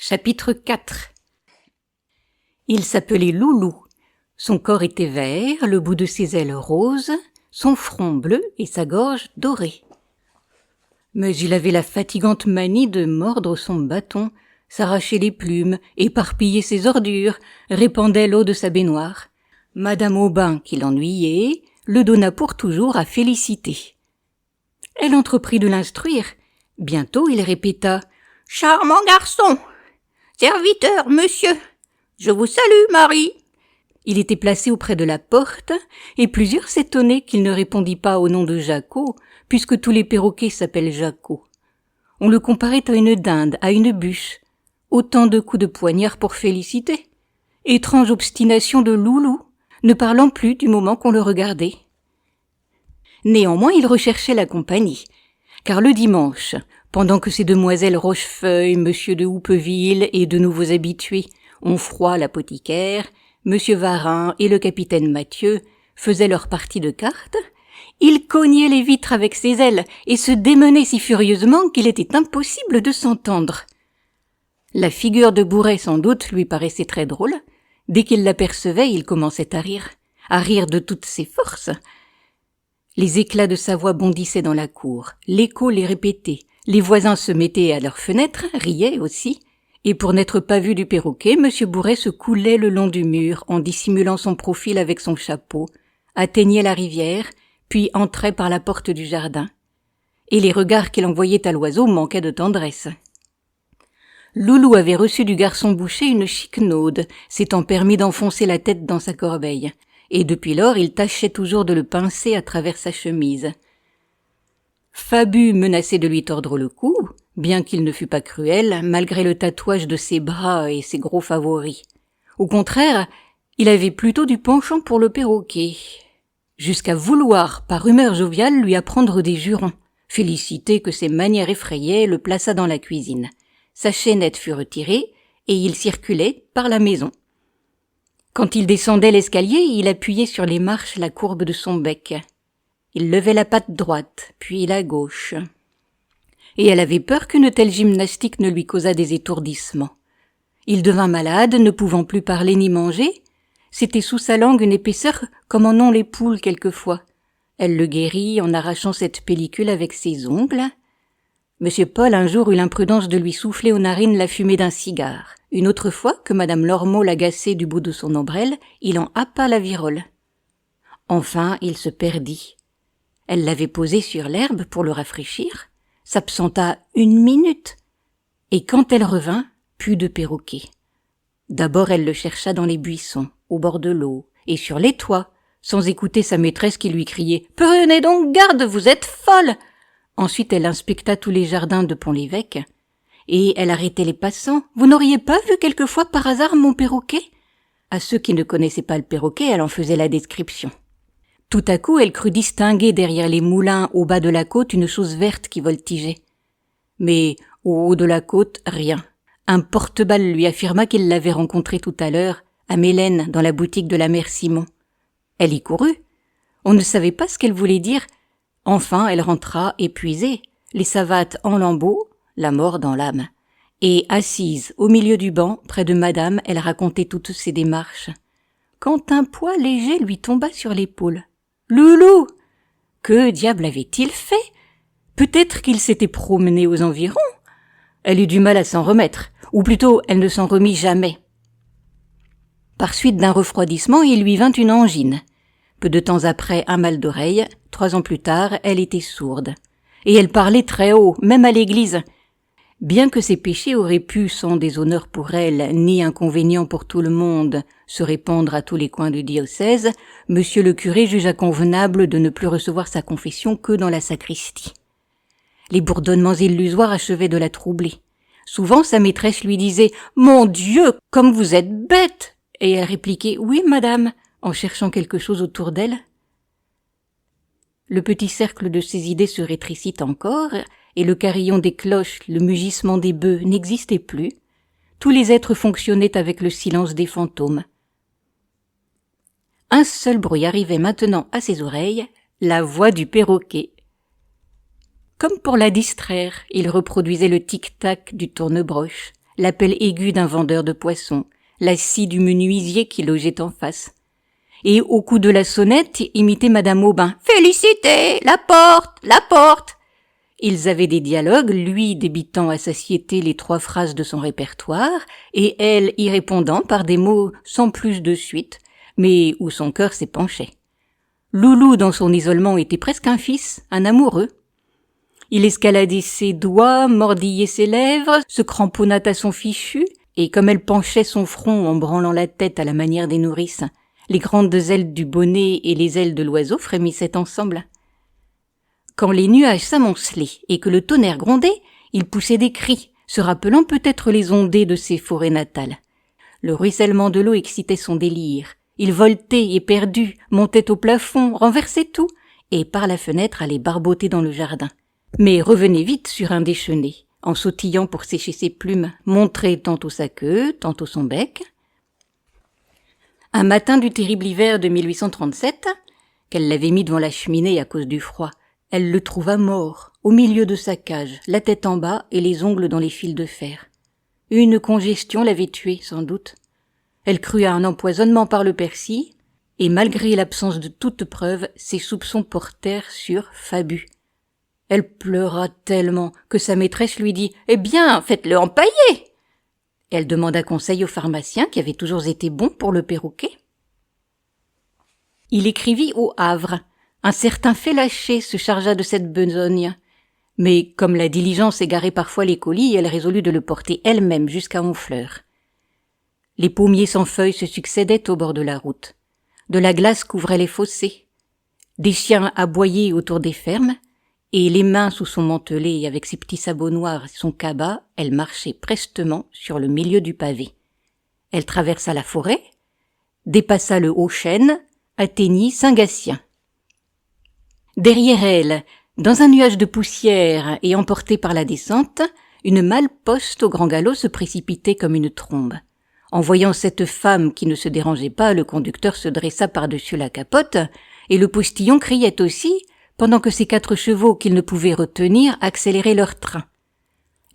Chapitre 4. Il s'appelait Loulou. Son corps était vert, le bout de ses ailes roses, son front bleu et sa gorge dorée. Mais il avait la fatigante manie de mordre son bâton, s'arracher les plumes, éparpiller ses ordures, répandait l'eau de sa baignoire. Madame Aubin, qui l'ennuyait, le donna pour toujours à Félicité. Elle entreprit de l'instruire. Bientôt il répéta « Charmant garçon ! Serviteur, monsieur ! Je vous salue, Marie !» Il était placé auprès de la porte, et plusieurs s'étonnaient qu'il ne répondît pas au nom de Jacot, puisque tous les perroquets s'appellent Jacot. On le comparait à une dinde, à une bûche. Autant de coups de poignard pour Félicité. Étrange obstination de Loulou, ne parlant plus du moment qu'on le regardait. Néanmoins, il recherchait la compagnie, car le dimanche, pendant que ces demoiselles Rochefeuille, monsieur de Houppeville et de nouveaux habitués, Onfroy l'apothicaire, monsieur Varin et le capitaine Mathieu faisaient leur partie de cartes, il cognait les vitres avec ses ailes et se démenait si furieusement qu'il était impossible de s'entendre. La figure de Bouret, sans doute, lui paraissait très drôle. Dès qu'il l'apercevait, il commençait à rire de toutes ses forces. Les éclats de sa voix bondissaient dans la cour, l'écho les répétait, les voisins se mettaient à leurs fenêtres, riaient aussi, et pour n'être pas vu du perroquet, M. Bouret se coulait le long du mur en dissimulant son profil avec son chapeau, atteignait la rivière, puis entrait par la porte du jardin. Et les regards qu'il envoyait à l'oiseau manquaient de tendresse. Loulou avait reçu du garçon boucher une chiquenaude, s'étant permis d'enfoncer la tête dans sa corbeille, et depuis lors il tâchait toujours de le pincer à travers sa chemise. Fabu menaçait de lui tordre le cou, bien qu'il ne fût pas cruel, malgré le tatouage de ses bras et ses gros favoris. Au contraire, il avait plutôt du penchant pour le perroquet, jusqu'à vouloir, par humeur joviale, lui apprendre des jurons. Félicité, que ses manières effrayaient, le plaça dans la cuisine. Sa chaînette fut retirée, et il circulait par la maison. Quand il descendait l'escalier, il appuyait sur les marches la courbe de son bec. Il levait la patte droite, puis la gauche. Et elle avait peur qu'une telle gymnastique ne lui causât des étourdissements. Il devint malade, ne pouvant plus parler ni manger. C'était sous sa langue une épaisseur comme en ont les poules quelquefois. Elle le guérit en arrachant cette pellicule avec ses ongles. Monsieur Paul un jour eut l'imprudence de lui souffler aux narines la fumée d'un cigare. Une autre fois, que madame Lormeau l'agaçait du bout de son ombrelle, il en happa la virole. Enfin, il se perdit. Elle l'avait posé sur l'herbe pour le rafraîchir, s'absenta 1 minute, et quand elle revint, plus de perroquet. D'abord elle le chercha dans les buissons, au bord de l'eau, et sur les toits, sans écouter sa maîtresse qui lui criait « Prenez donc garde, vous êtes folle !» Ensuite elle inspecta tous les jardins de Pont-l'Évêque, et elle arrêtait les passants. « Vous n'auriez pas vu quelquefois par hasard mon perroquet ?» À ceux qui ne connaissaient pas le perroquet, elle en faisait la description. Tout à coup, elle crut distinguer derrière les moulins au bas de la côte une chose verte qui voltigeait. Mais au haut de la côte, rien. Un porte-balle lui affirma qu'il l'avait rencontré tout à l'heure à Mélène, dans la boutique de la mère Simon. Elle y courut. On ne savait pas ce qu'elle voulait dire. Enfin, elle rentra épuisée, les savates en lambeaux, la mort dans l'âme. Et assise au milieu du banc, près de madame, elle racontait toutes ses démarches. Quand un poids léger lui tomba sur l'épaule. « Loulou ! Que diable avait-il fait ? Peut-être qu'il s'était promené aux environs. » Elle eut du mal à s'en remettre, ou plutôt elle ne s'en remit jamais. Par suite d'un refroidissement, il lui vint une angine. Peu de temps après, un mal d'oreille. 3 ans plus tard, elle était sourde. Et elle parlait très haut, même à l'église. Bien que ses péchés auraient pu, sans déshonneur pour elle, ni inconvénient pour tout le monde, se répandre à tous les coins du diocèse, monsieur le curé jugea convenable de ne plus recevoir sa confession que dans la sacristie. Les bourdonnements illusoires achevaient de la troubler. Souvent sa maîtresse lui disait « Mon Dieu, comme vous êtes bête !» Et elle répliquait « Oui, madame », en cherchant quelque chose autour d'elle. Le petit cercle de ses idées se rétrécit encore, et le carillon des cloches, le mugissement des bœufs n'existaient plus. Tous les êtres fonctionnaient avec le silence des fantômes. Un seul bruit arrivait maintenant à ses oreilles, la voix du perroquet. Comme pour la distraire, il reproduisait le tic-tac du tournebroche, l'appel aigu d'un vendeur de poissons, la scie du menuisier qui logeait en face. Et au coup de la sonnette, imitait Madame Aubin. « Félicité! La porte! La porte !» Ils avaient des dialogues, lui débitant à satiété les 3 phrases de son répertoire, et elle y répondant par des mots sans plus de suite, mais où son cœur s'épanchait. Loulou, dans son isolement, était presque un fils, un amoureux. Il escaladait ses doigts, mordillait ses lèvres, se cramponna à son fichu, et comme elle penchait son front en branlant la tête à la manière des nourrices, les grandes ailes du bonnet et les ailes de l'oiseau frémissaient ensemble. Quand les nuages s'amoncelaient et que le tonnerre grondait, il poussait des cris, se rappelant peut-être les ondées de ses forêts natales. Le ruissellement de l'eau excitait son délire. Il voltait éperdu, montait au plafond, renversait tout, et par la fenêtre allait barboter dans le jardin. Mais revenait vite sur un des chenets, en sautillant pour sécher ses plumes, montrait tantôt sa queue, tantôt son bec. Un matin du terrible hiver de 1837, qu'elle l'avait mis devant la cheminée à cause du froid, elle le trouva mort, au milieu de sa cage, la tête en bas et les ongles dans les fils de fer. Une congestion l'avait tué, sans doute. Elle crut à un empoisonnement par le persil, et malgré l'absence de toute preuve, ses soupçons portèrent sur Fabu. Elle pleura tellement que sa maîtresse lui dit « Eh bien, faites-le empailler !» Elle demanda conseil au pharmacien qui avait toujours été bon pour le perroquet. Il écrivit au Havre. Un certain Félaché se chargea de cette besogne. Mais comme la diligence égarait parfois les colis, elle résolut de le porter elle-même jusqu'à Honfleur. Les pommiers sans feuilles se succédaient au bord de la route. De la glace couvrait les fossés. Des chiens aboyaient autour des fermes, et les mains sous son mantelet avec ses petits sabots noirs et son cabas, elle marchait prestement sur le milieu du pavé. Elle traversa la forêt, dépassa le Haut-Chêne, atteignit Saint-Gatien. Derrière elle, dans un nuage de poussière et emportée par la descente, une malle-poste au grand galop se précipitait comme une trombe. En voyant cette femme qui ne se dérangeait pas, le conducteur se dressa par-dessus la capote, et le postillon criait aussi, pendant que ses 4 chevaux qu'il ne pouvait retenir accéléraient leur train.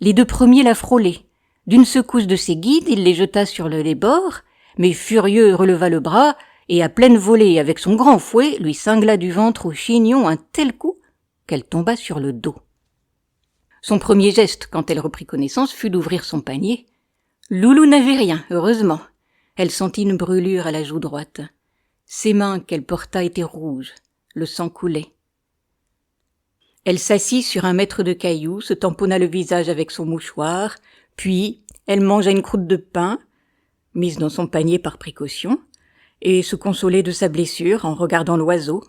Les 2 premiers la frôlaient. D'une secousse de ses guides, il les jeta sur le lébord, mais furieux releva le bras, et à pleine volée avec son grand fouet, lui cingla du ventre au chignon un tel coup qu'elle tomba sur le dos. Son premier geste, quand elle reprit connaissance, fut d'ouvrir son panier. Loulou n'avait rien, heureusement. Elle sentit une brûlure à la joue droite. Ses mains qu'elle porta étaient rouges, le sang coulait. Elle s'assit sur un mètre de cailloux, se tamponna le visage avec son mouchoir, puis elle mangea une croûte de pain, mise dans son panier par précaution, et se consolait de sa blessure en regardant l'oiseau.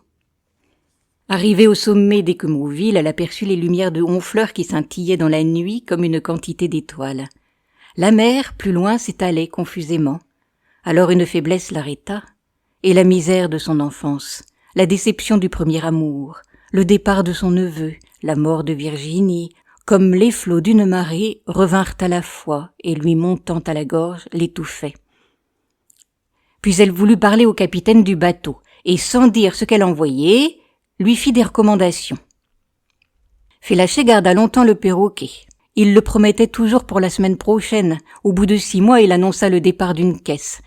Arrivée au sommet des Quemouville, elle aperçut les lumières de Honfleur qui scintillaient dans la nuit comme une quantité d'étoiles. La mer, plus loin, s'étalait confusément. Alors une faiblesse l'arrêta, et la misère de son enfance, la déception du premier amour, le départ de son neveu, la mort de Virginie, comme les flots d'une marée, revinrent à la fois et lui montant à la gorge l'étouffaient. Puis elle voulut parler au capitaine du bateau, et sans dire ce qu'elle envoyait, lui fit des recommandations. Félaché garda longtemps le perroquet. Il le promettait toujours pour la semaine prochaine. Au bout de 6 mois, il annonça le départ d'une caisse.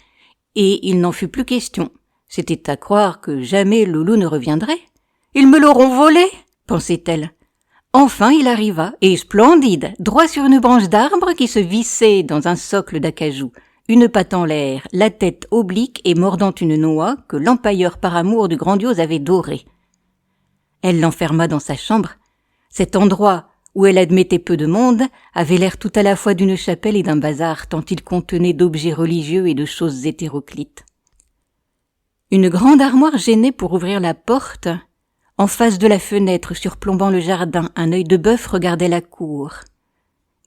Et il n'en fut plus question. C'était à croire que jamais Loulou ne reviendrait. « Ils me l'auront volé !» pensait-elle. Enfin il arriva, et splendide, droit sur une branche d'arbre qui se vissait dans un socle d'acajou, une patte en l'air, la tête oblique et mordant une noix que l'empailleur par amour du grandiose avait dorée. Elle l'enferma dans sa chambre. Cet endroit, où elle admettait peu de monde, avait l'air tout à la fois d'une chapelle et d'un bazar, tant il contenait d'objets religieux et de choses hétéroclites. Une grande armoire gênait pour ouvrir la porte. En face de la fenêtre, surplombant le jardin, un œil de bœuf regardait la cour.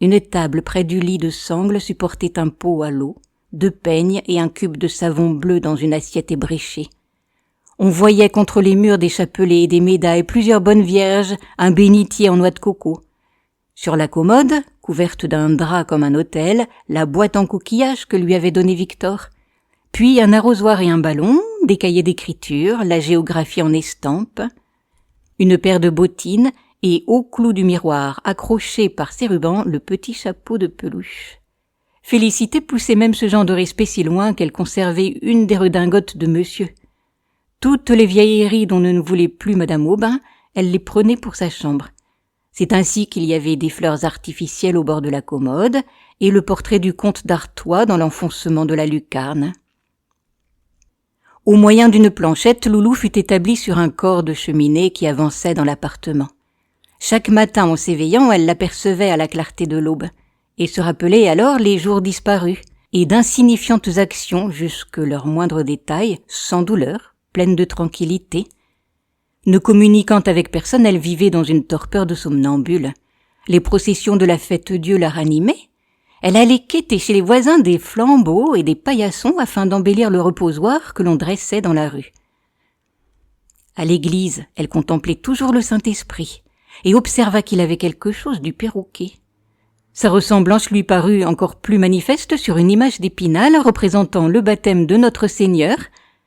Une table près du lit de sangle supportait un pot à l'eau, 2 peignes et un cube de savon bleu dans une assiette ébréchée. On voyait contre les murs des chapelets et des médailles, plusieurs bonnes vierges, un bénitier en noix de coco. Sur la commode, couverte d'un drap comme un autel, la boîte en coquillage que lui avait donnée Victor. Puis un arrosoir et un ballon, des cahiers d'écriture, la géographie en estampes, une paire de bottines et au clou du miroir, accroché par ses rubans, le petit chapeau de peluche. Félicité poussait même ce genre de respect si loin qu'elle conservait une des redingotes de monsieur. Toutes les vieilleries dont ne voulait plus madame Aubin, elle les prenait pour sa chambre. C'est ainsi qu'il y avait des fleurs artificielles au bord de la commode et le portrait du comte d'Artois dans l'enfoncement de la lucarne. Au moyen d'une planchette, Loulou fut établie sur un corps de cheminée qui avançait dans l'appartement. Chaque matin, en s'éveillant, elle l'apercevait à la clarté de l'aube, et se rappelait alors les jours disparus, et d'insignifiantes actions jusque leurs moindres détails, sans douleur, pleines de tranquillité. Ne communiquant avec personne, elle vivait dans une torpeur de somnambule. Les processions de la fête-Dieu la ranimaient. Elle allait quêter chez les voisins des flambeaux et des paillassons afin d'embellir le reposoir que l'on dressait dans la rue. À l'église, elle contemplait toujours le Saint-Esprit et observa qu'il avait quelque chose du perroquet. Sa ressemblance lui parut encore plus manifeste sur une image d'Épinal représentant le baptême de Notre-Seigneur,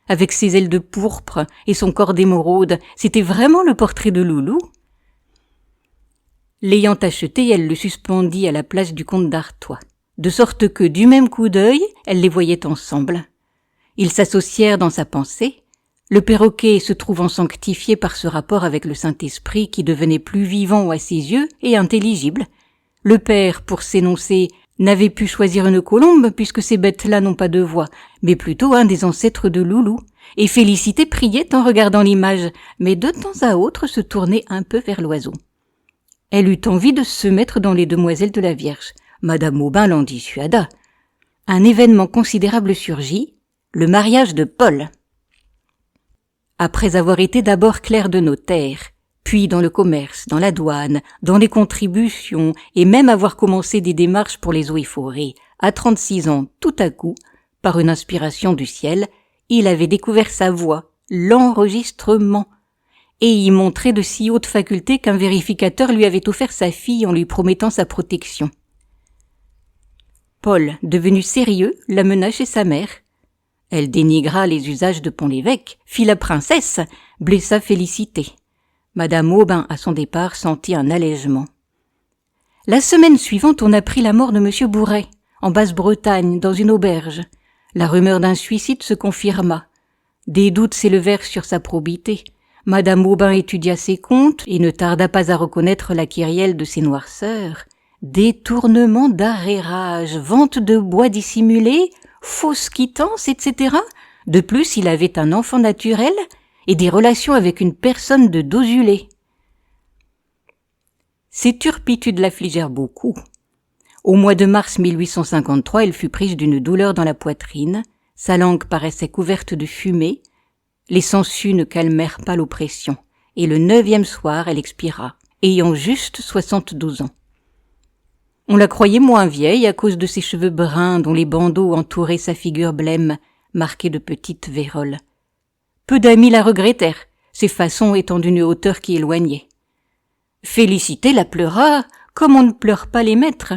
avec ses ailes de pourpre et son corps d'émeraude. C'était vraiment le portrait de Loulou. L'ayant acheté, elle le suspendit à la place du comte d'Artois, de sorte que, du même coup d'œil, elle les voyait ensemble. Ils s'associèrent dans sa pensée, le perroquet se trouvant sanctifié par ce rapport avec le Saint-Esprit qui devenait plus vivant à ses yeux et intelligible. Le père, pour s'énoncer, n'avait pu choisir une colombe puisque ces bêtes-là n'ont pas de voix, mais plutôt un des ancêtres de Loulou. Et Félicité priait en regardant l'image, mais de temps à autre se tournait un peu vers l'oiseau. Elle eut envie de se mettre dans les demoiselles de la Vierge. Madame Aubin l'en dissuada. Un événement considérable surgit, le mariage de Paul. Après avoir été d'abord clerc de notaire, puis dans le commerce, dans la douane, dans les contributions, et même avoir commencé des démarches pour les eaux et forêts, à 36 ans, tout à coup, par une inspiration du ciel, il avait découvert sa voix, l'enregistrement, et y montrait de si hautes facultés qu'un vérificateur lui avait offert sa fille en lui promettant sa protection. Paul, devenu sérieux, l'amena chez sa mère. Elle dénigra les usages de Pont-l'Évêque, fit la princesse, blessa Félicité. Madame Aubin, à son départ, sentit un allègement. La semaine suivante, on apprit la mort de monsieur Bourret, en Basse-Bretagne, dans une auberge. La rumeur d'un suicide se confirma. Des doutes s'élevèrent sur sa probité. Madame Aubin étudia ses comptes et ne tarda pas à reconnaître la kyrielle de ses noirceurs. Détournement d'arrérage, vente de bois dissimulé, fausse quittance, etc. De plus, il avait un enfant naturel et des relations avec une personne de Dozulé. Ces turpitudes l'affligèrent beaucoup. Au mois de mars 1853, elle fut prise d'une douleur dans la poitrine, sa langue paraissait couverte de fumée, les sangsues ne calmèrent pas l'oppression, et le 9e soir, elle expira, ayant juste 72 ans. On la croyait moins vieille à cause de ses cheveux bruns dont les bandeaux entouraient sa figure blême, marquée de petites véroles. Peu d'amis la regrettèrent, ses façons étant d'une hauteur qui éloignait. Félicité la pleura, comme on ne pleure pas les maîtres.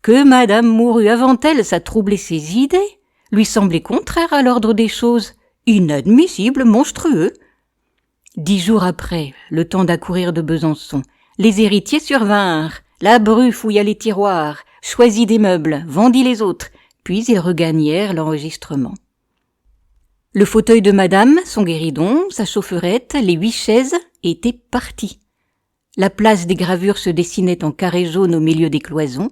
Que madame mourut avant elle, ça troublait ses idées, lui semblait contraire à l'ordre des choses, inadmissible, monstrueux. 10 jours après, le temps d'accourir de Besançon, les héritiers survinrent, la bru fouilla les tiroirs, choisit des meubles, vendit les autres, puis ils regagnèrent l'enregistrement. Le fauteuil de madame, son guéridon, sa chaufferette, les 8 chaises étaient partis. La place des gravures se dessinait en carré jaune au milieu des cloisons.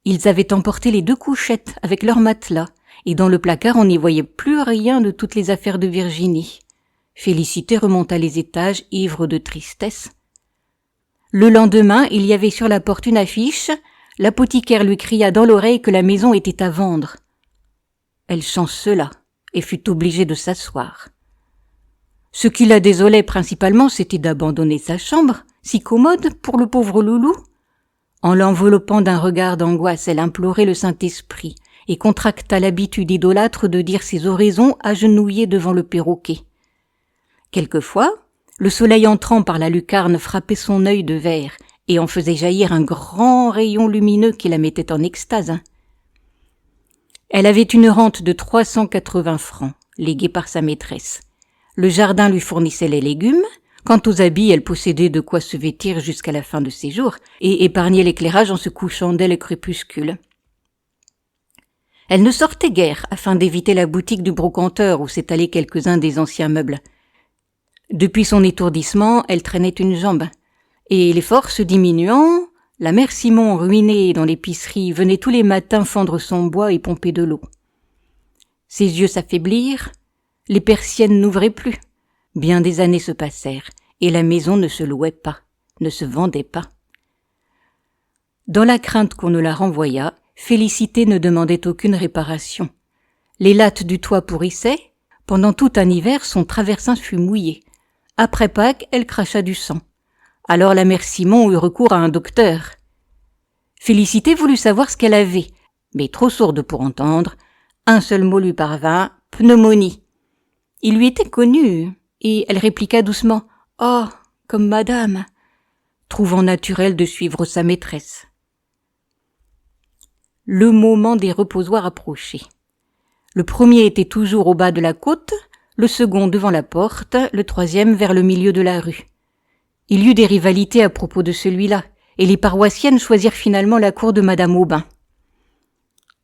Ils avaient emporté les 2 couchettes avec leurs matelas, et dans le placard on n'y voyait plus rien de toutes les affaires de Virginie. Félicité remonta les étages, ivre de tristesse. Le lendemain, il y avait sur la porte une affiche. L'apothicaire lui cria dans l'oreille que la maison était à vendre. Elle chancela et fut obligée de s'asseoir. Ce qui la désolait principalement, c'était d'abandonner sa chambre, si commode pour le pauvre Loulou. En l'enveloppant d'un regard d'angoisse, elle implorait le Saint-Esprit et contracta l'habitude idolâtre de dire ses oraisons agenouillée devant le perroquet. Quelquefois, le soleil entrant par la lucarne frappait son œil de verre et en faisait jaillir un grand rayon lumineux qui la mettait en extase. Elle avait une rente de 380 francs, léguée par sa maîtresse. Le jardin lui fournissait les légumes. Quant aux habits, elle possédait de quoi se vêtir jusqu'à la fin de ses jours et épargnait l'éclairage en se couchant dès le crépuscule. Elle ne sortait guère afin d'éviter la boutique du brocanteur où s'étalaient quelques-uns des anciens meubles. Depuis son étourdissement, elle traînait une jambe. Et les forces diminuant, la mère Simon, ruinée dans l'épicerie, venait tous les matins fendre son bois et pomper de l'eau. Ses yeux s'affaiblirent, les persiennes n'ouvraient plus. Bien des années se passèrent, et la maison ne se louait pas, ne se vendait pas. Dans la crainte qu'on ne la renvoyât, Félicité ne demandait aucune réparation. Les lattes du toit pourrissaient. Pendant tout un hiver, son traversin fut mouillé. Après Pâques, elle cracha du sang. Alors la mère Simon eut recours à un docteur. Félicité voulut savoir ce qu'elle avait, mais trop sourde pour entendre. Un seul mot lui parvint, pneumonie. Il lui était connu, et elle répliqua doucement « Oh, comme madame !» trouvant naturel de suivre sa maîtresse. Le moment des reposoirs approchait. Le premier était toujours au bas de la côte, le second devant la porte, le troisième vers le milieu de la rue. Il y eut des rivalités à propos de celui-là, et les paroissiennes choisirent finalement la cour de madame Aubin.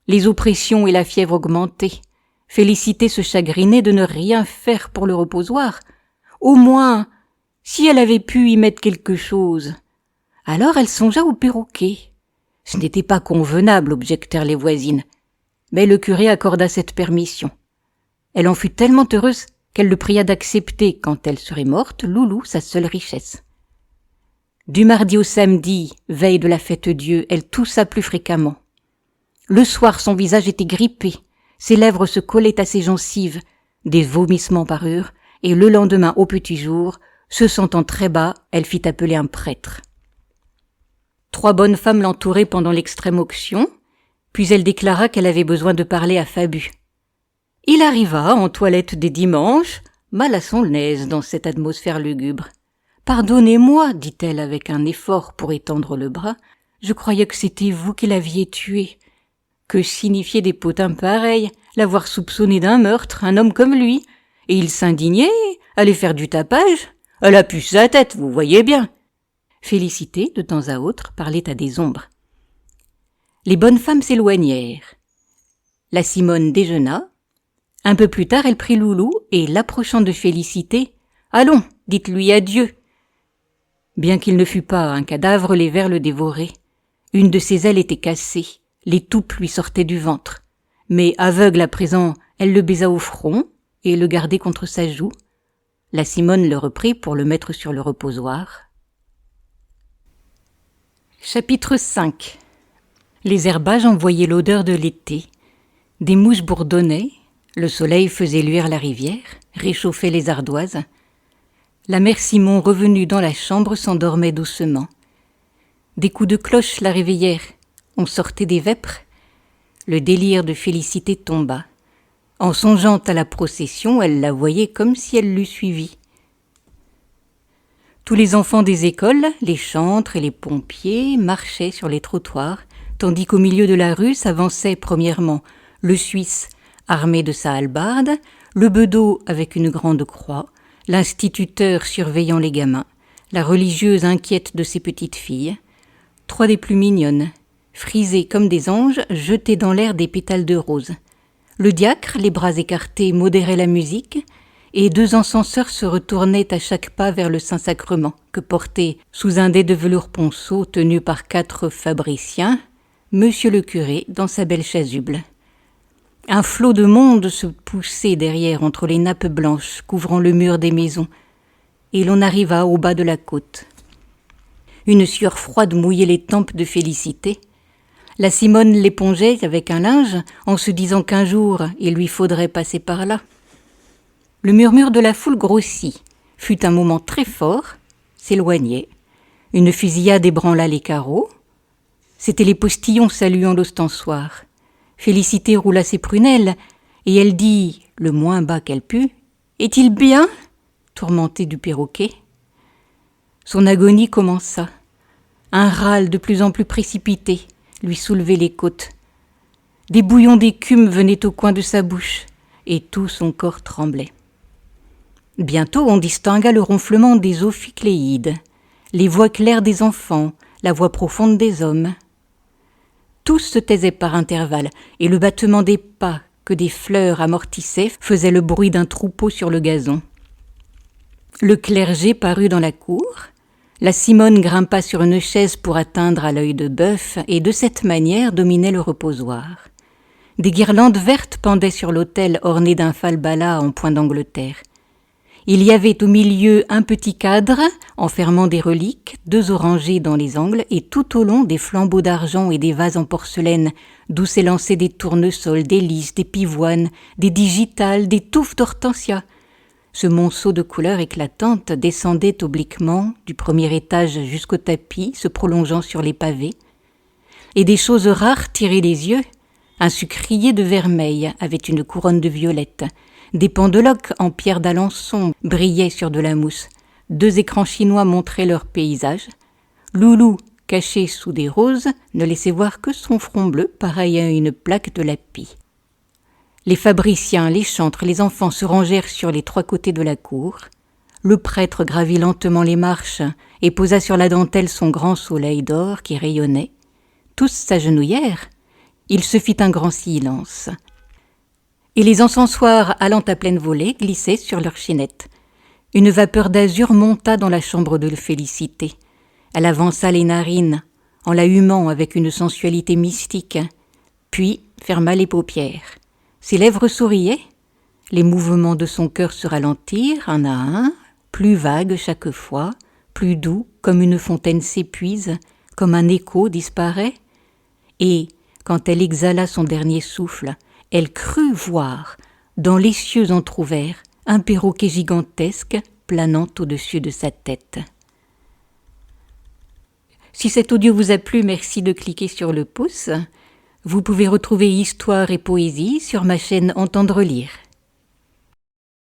Les oppressions et la fièvre augmentaient. Félicité se chagrinait de ne rien faire pour le reposoir. Au moins, si elle avait pu y mettre quelque chose. Alors elle songea au perroquet. Ce n'était pas convenable, objectèrent les voisines. Mais le curé accorda cette permission. Elle en fut tellement heureuse qu'elle le pria d'accepter, quand elle serait morte, Loulou, sa seule richesse. Du mardi au samedi, veille de la fête-Dieu, elle toussa plus fréquemment. Le soir, son visage était grippé, ses lèvres se collaient à ses gencives, des vomissements parurent, et le lendemain, au petit jour, se sentant très bas, elle fit appeler un prêtre. 3 bonnes femmes l'entouraient pendant l'extrême onction, puis elle déclara qu'elle avait besoin de parler à Fabu. Il arriva, en toilette des dimanches, mal à son aise dans cette atmosphère lugubre. « Pardonnez-moi, dit-elle avec un effort pour étendre le bras, je croyais que c'était vous qui l'aviez tué. Que signifiaient des potins pareils, l'avoir soupçonné d'un meurtre, un homme comme lui, et il s'indignait, allait faire du tapage. Elle a pu sa tête, vous voyez bien. » Félicité, de temps à autre, parlait à des ombres. Les bonnes femmes s'éloignèrent. La Simone déjeuna. Un peu plus tard, elle prit Loulou et, l'approchant de Félicité, « Allons, dites-lui adieu. » Bien qu'il ne fût pas un cadavre, les vers le dévoraient. Une de ses ailes était cassée, les toupes lui sortaient du ventre. Mais aveugle à présent, elle le baisa au front et le gardait contre sa joue. La Simone le reprit pour le mettre sur le reposoir. Chapitre 5. Les herbages envoyaient l'odeur de l'été. Des mouches bourdonnaient, le soleil faisait luire la rivière, réchauffait les ardoises. La mère Simon, revenue dans la chambre, s'endormait doucement. Des coups de cloche la réveillèrent. On sortait des vêpres. Le délire de Félicité tomba. En songeant à la procession, elle la voyait comme si elle l'eût suivie. Tous les enfants des écoles, les chantres et les pompiers marchaient sur les trottoirs, tandis qu'au milieu de la rue s'avançait premièrement le Suisse armé de sa hallebarde, le bedeau avec une grande croix, l'instituteur surveillant les gamins, la religieuse inquiète de ses petites filles, 3 des plus mignonnes, frisées comme des anges, jetées dans l'air des pétales de rose. Le diacre, les bras écartés, modérait la musique, et 2 encenseurs se retournaient à chaque pas vers le Saint-Sacrement, que portait, sous un dais de velours ponceau tenu par 4 fabriciens, monsieur le curé dans sa belle chasuble. Un flot de monde se poussait derrière entre les nappes blanches couvrant le mur des maisons, et l'on arriva au bas de la côte. Une sueur froide mouillait les tempes de Félicité. La Simone l'épongeait avec un linge en se disant qu'un jour il lui faudrait passer par là. Le murmure de la foule grossit, fut un moment très fort, s'éloignait. Une fusillade ébranla les carreaux. C'étaient les postillons saluant l'ostensoir. Félicité roula ses prunelles, et elle dit, le moins bas qu'elle put, « Est-il bien ?» tourmentée du perroquet. Son agonie commença. Un râle de plus en plus précipité lui soulevait les côtes. Des bouillons d'écume venaient au coin de sa bouche, et tout son corps tremblait. Bientôt on distingua le ronflement des ophicléides, les voix claires des enfants, la voix profonde des hommes. Tous se taisaient par intervalles, et le battement des pas que des fleurs amortissaient faisait le bruit d'un troupeau sur le gazon. Le clergé parut dans la cour. La Simone grimpa sur une chaise pour atteindre à l'œil de bœuf, et de cette manière dominait le reposoir. Des guirlandes vertes pendaient sur l'autel orné d'un falbala en point d'Angleterre. Il y avait au milieu un petit cadre enfermant des reliques, 2 orangers dans les angles, et tout au long des flambeaux d'argent et des vases en porcelaine, d'où s'élançaient des tournesols, des lys, des pivoines, des digitales, des touffes d'hortensia. Ce monceau de couleurs éclatantes descendait obliquement du premier étage jusqu'au tapis, se prolongeant sur les pavés. Et des choses rares tiraient les yeux. Un sucrier de vermeil avait une couronne de violettes. Des pendeloques en pierre d'Alençon brillaient sur de la mousse. 2 écrans chinois montraient leur paysage. Loulou, caché sous des roses, ne laissait voir que son front bleu, pareil à une plaque de lapis. Les fabriciens, les chantres, les enfants se rangèrent sur les 3 côtés de la cour. Le prêtre gravit lentement les marches et posa sur la dentelle son grand soleil d'or qui rayonnait. Tous s'agenouillèrent. Il se fit un grand silence. Et les encensoirs, allant à pleine volée, glissaient sur leurs chinettes. Une vapeur d'azur monta dans la chambre de Félicité. Elle avança les narines, en la humant avec une sensualité mystique, puis ferma les paupières. Ses lèvres souriaient, les mouvements de son cœur se ralentirent un à un, plus vagues chaque fois, plus doux, comme une fontaine s'épuise, comme un écho disparaît, et, quand elle exhala son dernier souffle, elle crut voir, dans les cieux entr'ouverts, un perroquet gigantesque planant au-dessus de sa tête. Si cet audio vous a plu, merci de cliquer sur le pouce. Vous pouvez retrouver histoire et poésie sur ma chaîne Entendre lire.